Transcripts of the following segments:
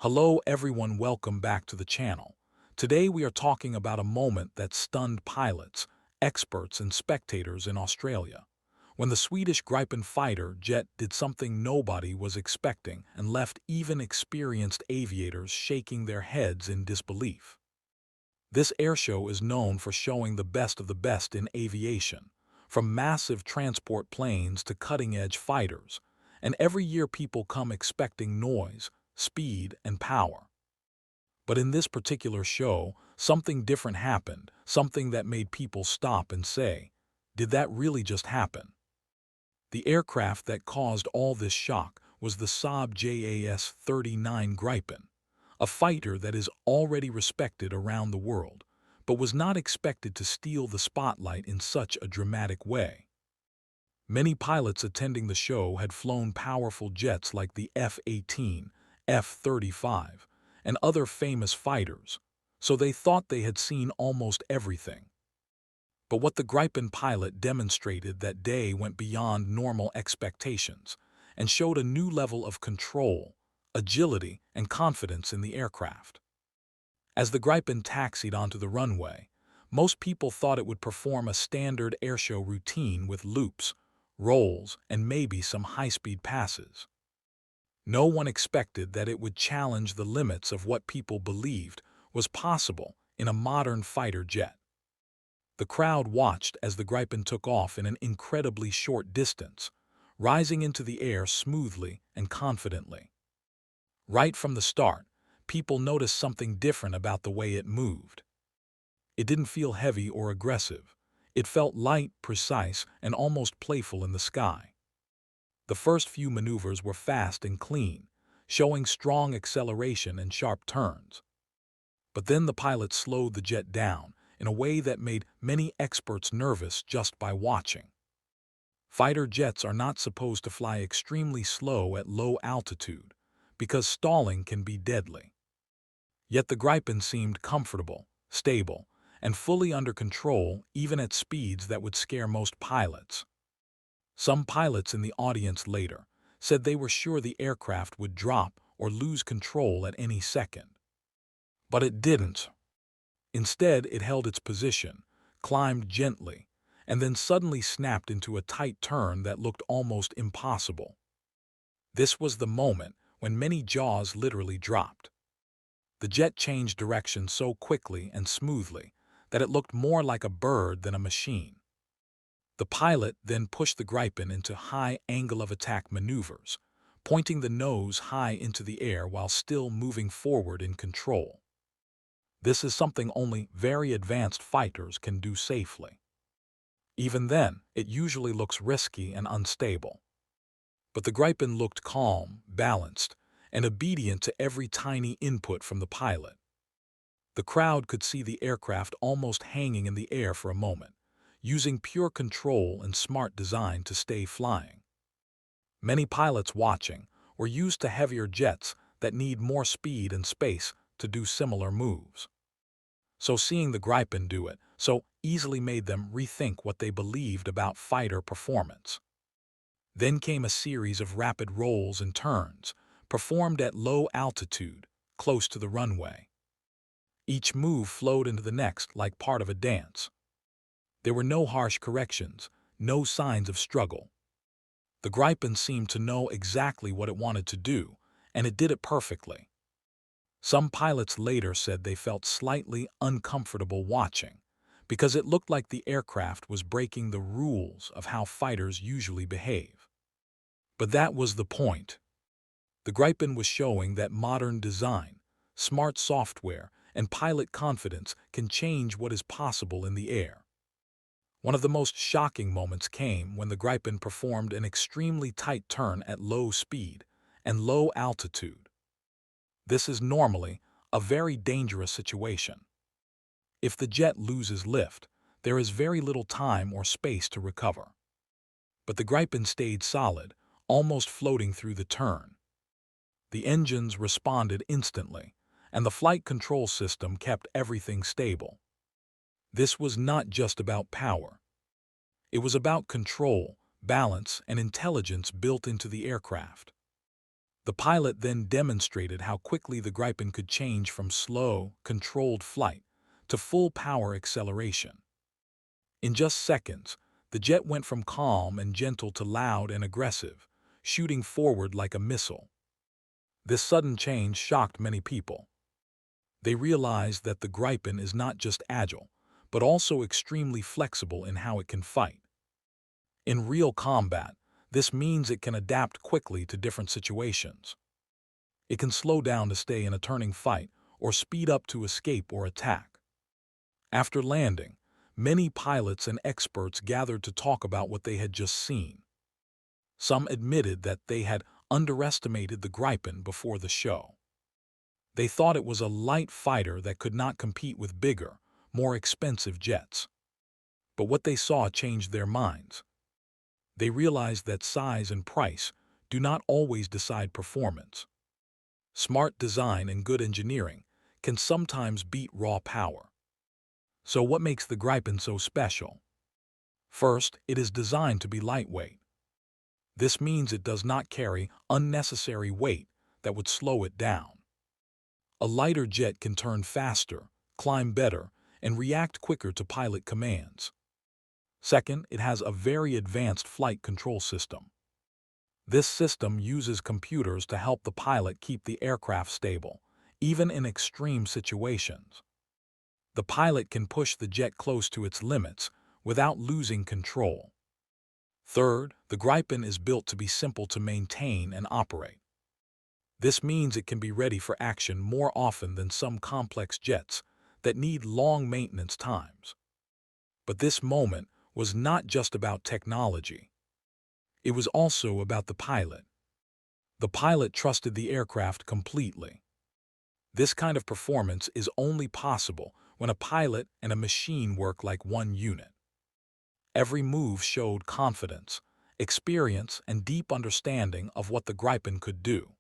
Hello everyone, welcome back to the channel. Today we are talking about a moment that stunned pilots, experts and spectators in Australia. When the Swedish Gripen fighter jet did something nobody was expecting and left even experienced aviators shaking their heads in disbelief. This airshow is known for showing the best of the best in aviation, from massive transport planes to cutting-edge fighters, and every year people come expecting noise, speed, and power. But in this particular show, something different happened, something that made people stop and say, "Did that really just happen?" The aircraft that caused all this shock was the Saab JAS-39 Gripen, a fighter that is already respected around the world, but was not expected to steal the spotlight in such a dramatic way. Many pilots attending the show had flown powerful jets like the F-18, F-35, and other famous fighters, so they thought they had seen almost everything. But what the Gripen pilot demonstrated that day went beyond normal expectations and showed a new level of control, agility, and confidence in the aircraft. As the Gripen taxied onto the runway, most people thought it would perform a standard airshow routine with loops, rolls, and maybe some high-speed passes. No one expected that it would challenge the limits of what people believed was possible in a modern fighter jet. The crowd watched as the Gripen took off in an incredibly short distance, rising into the air smoothly and confidently. Right from the start, people noticed something different about the way it moved. It didn't feel heavy or aggressive. It felt light, precise, and almost playful in the sky. The first few maneuvers were fast and clean, showing strong acceleration and sharp turns. But then the pilot slowed the jet down in a way that made many experts nervous just by watching. Fighter jets are not supposed to fly extremely slow at low altitude because stalling can be deadly. Yet the Gripen seemed comfortable, stable, and fully under control even at speeds that would scare most pilots. Some pilots in the audience later said they were sure the aircraft would drop or lose control at any second. But it didn't. Instead, it held its position, climbed gently, and then suddenly snapped into a tight turn that looked almost impossible. This was the moment when many jaws literally dropped. The jet changed direction so quickly and smoothly that it looked more like a bird than a machine. The pilot then pushed the Gripen into high angle of attack maneuvers, pointing the nose high into the air while still moving forward in control. This is something only very advanced fighters can do safely. Even then, it usually looks risky and unstable. But the Gripen looked calm, balanced, and obedient to every tiny input from the pilot. The crowd could see the aircraft almost hanging in the air for a moment, using pure control and smart design to stay flying. Many pilots watching were used to heavier jets that need more speed and space to do similar moves. So seeing the Gripen do it so easily made them rethink what they believed about fighter performance. Then came a series of rapid rolls and turns, performed at low altitude, close to the runway. Each move flowed into the next like part of a dance. There were no harsh corrections, no signs of struggle. The Gripen seemed to know exactly what it wanted to do, and it did it perfectly. Some pilots later said they felt slightly uncomfortable watching, because it looked like the aircraft was breaking the rules of how fighters usually behave. But that was the point. The Gripen was showing that modern design, smart software, and pilot confidence can change what is possible in the air. One of the most shocking moments came when the Gripen performed an extremely tight turn at low speed and low altitude. This is normally a very dangerous situation. If the jet loses lift, there is very little time or space to recover. But the Gripen stayed solid, almost floating through the turn. The engines responded instantly, and the flight control system kept everything stable. This was not just about power. It was about control, balance, and intelligence built into the aircraft. The pilot then demonstrated how quickly the Gripen could change from slow, controlled flight to full-power acceleration. In just seconds, the jet went from calm and gentle to loud and aggressive, shooting forward like a missile. This sudden change shocked many people. They realized that the Gripen is not just agile, but also extremely flexible in how it can fight. In real combat, this means it can adapt quickly to different situations. It can slow down to stay in a turning fight or speed up to escape or attack. After landing, many pilots and experts gathered to talk about what they had just seen. Some admitted that they had underestimated the Gripen before the show. They thought it was a light fighter that could not compete with bigger, more expensive jets. But what they saw changed their minds. They realized that size and price do not always decide performance. Smart design and good engineering can sometimes beat raw power. So what makes the Gripen so special? First, it is designed to be lightweight. This means it does not carry unnecessary weight that would slow it down. A lighter jet can turn faster, climb better, and react quicker to pilot commands. Second, it has a very advanced flight control system. This system uses computers to help the pilot keep the aircraft stable, even in extreme situations. The pilot can push the jet close to its limits without losing control. Third, the Gripen is built to be simple to maintain and operate. This means it can be ready for action more often than some complex jets that need long maintenance times. But this moment was not just about technology. It was also about the pilot. The pilot trusted the aircraft completely. This kind of performance is only possible when a pilot and a machine work like one unit. Every move showed confidence, experience, and deep understanding of what the Gripen could do.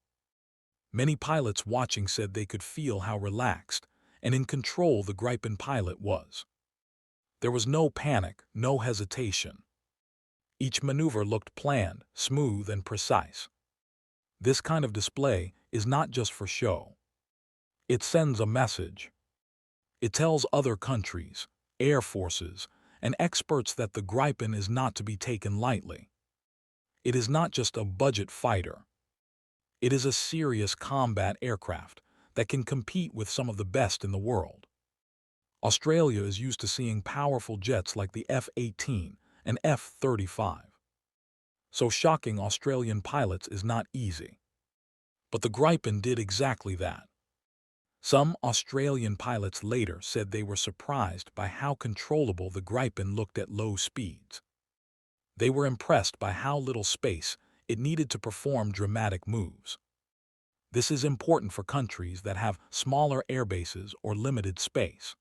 Many pilots watching said they could feel how relaxed and in control the Gripen pilot was. There was no panic, no hesitation. Each maneuver looked planned, smooth, and precise. This kind of display is not just for show. It sends a message. It tells other countries, air forces, and experts that the Gripen is not to be taken lightly. It is not just a budget fighter. It is a serious combat aircraft that can compete with some of the best in the world. Australia is used to seeing powerful jets like the F-18 and F-35. So shocking Australian pilots is not easy. But the Gripen did exactly that. Some Australian pilots later said they were surprised by how controllable the Gripen looked at low speeds. They were impressed by how little space it needed to perform dramatic moves. This is important for countries that have smaller airbases or limited space.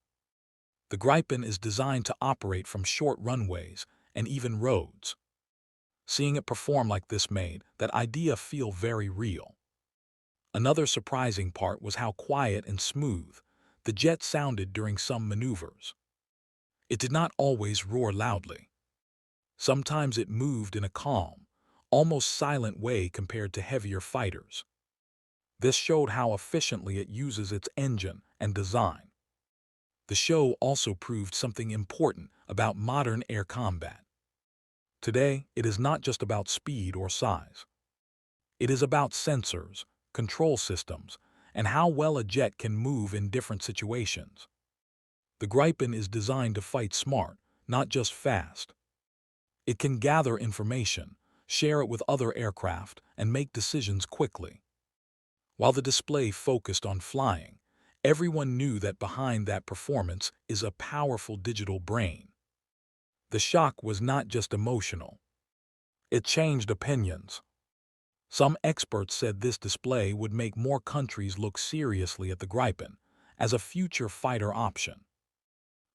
The Gripen is designed to operate from short runways and even roads. Seeing it perform like this made that idea feel very real. Another surprising part was how quiet and smooth the jet sounded during some maneuvers. It did not always roar loudly. Sometimes it moved in a calm, almost silent way compared to heavier fighters. This showed how efficiently it uses its engine and design. The show also proved something important about modern air combat. Today, it is not just about speed or size. It is about sensors, control systems, and how well a jet can move in different situations. The Gripen is designed to fight smart, not just fast. It can gather information, share it with other aircraft, and make decisions quickly. While the display focused on flying, everyone knew that behind that performance is a powerful digital brain. The shock was not just emotional. It changed opinions. Some experts said this display would make more countries look seriously at the Gripen as a future fighter option.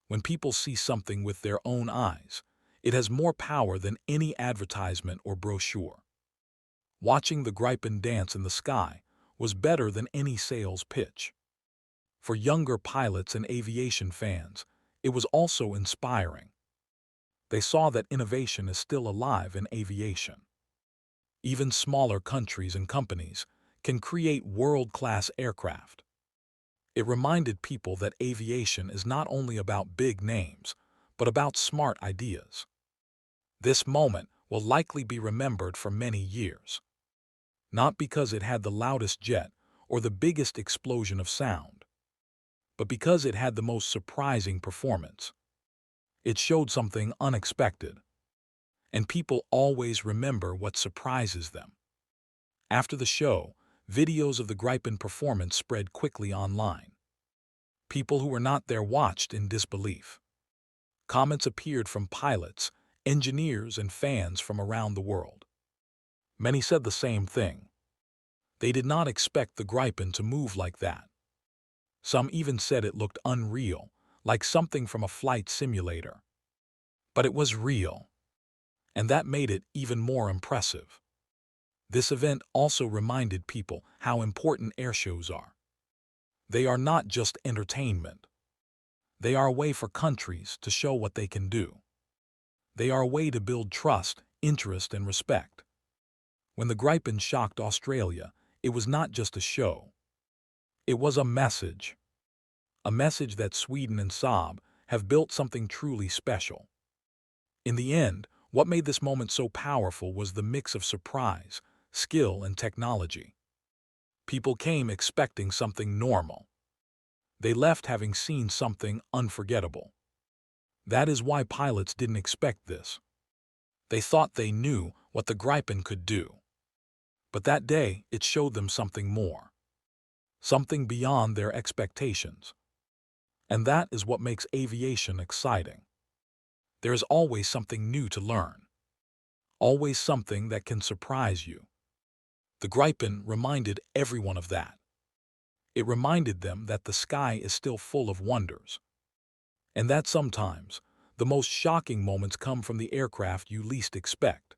When people see something with their own eyes, it has more power than any advertisement or brochure. Watching the Gripen dance in the sky was better than any sales pitch. For younger pilots and aviation fans, it was also inspiring. They saw that innovation is still alive in aviation. Even smaller countries and companies can create world-class aircraft. It reminded people that aviation is not only about big names, but about smart ideas. This moment will likely be remembered for many years, not because it had the loudest jet or the biggest explosion of sound, but because it had the most surprising performance. It showed something unexpected, and people always remember what surprises them. After the show, videos of the Gripen performance spread quickly online. People who were not there watched in disbelief. Comments appeared from pilots, engineers, and fans from around the world. Many said the same thing. They did not expect the Gripen to move like that. Some even said it looked unreal, like something from a flight simulator. But it was real, and that made it even more impressive. This event also reminded people how important airshows are. They are not just entertainment. They are a way for countries to show what they can do. They are a way to build trust, interest, and respect. When the Gripen shocked Australia, it was not just a show. It was a message that Sweden and Saab have built something truly special. In the end, what made this moment so powerful was the mix of surprise, skill, and technology. People came expecting something normal. They left having seen something unforgettable. That is why pilots didn't expect this. They thought they knew what the Gripen could do. But that day, it showed them something more. Something beyond their expectations. And that is what makes aviation exciting. There is always something new to learn. Always something that can surprise you. The Gripen reminded everyone of that. It reminded them that the sky is still full of wonders. And that sometimes, the most shocking moments come from the aircraft you least expect.